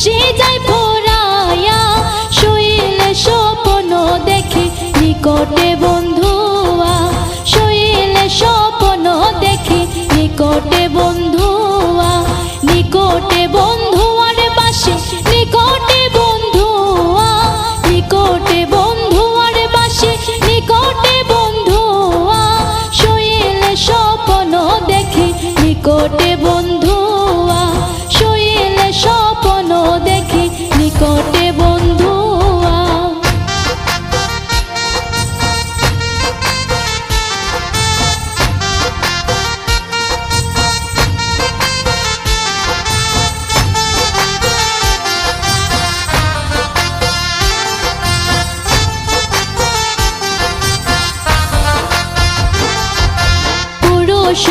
সে যায় ফোরাইয়া শৈলে স্বপ্ন দেখি নিকটে বন্ধুয়া শৈলে স্বপ্ন দেখি নিকটে বন্ধুয়া নিকটে বন্ধুয়ার বাসে নিকটে বন্ধুয়া নিকটে বন্ধুয়ার বাসে নিকটে বন্ধুয়া শৈলে স্বপ্ন দেখি নিকটে বন্ধুয়া শৈলে স্বপ্ন দেখি নিকটে বন্ধুয়া। পুরুষ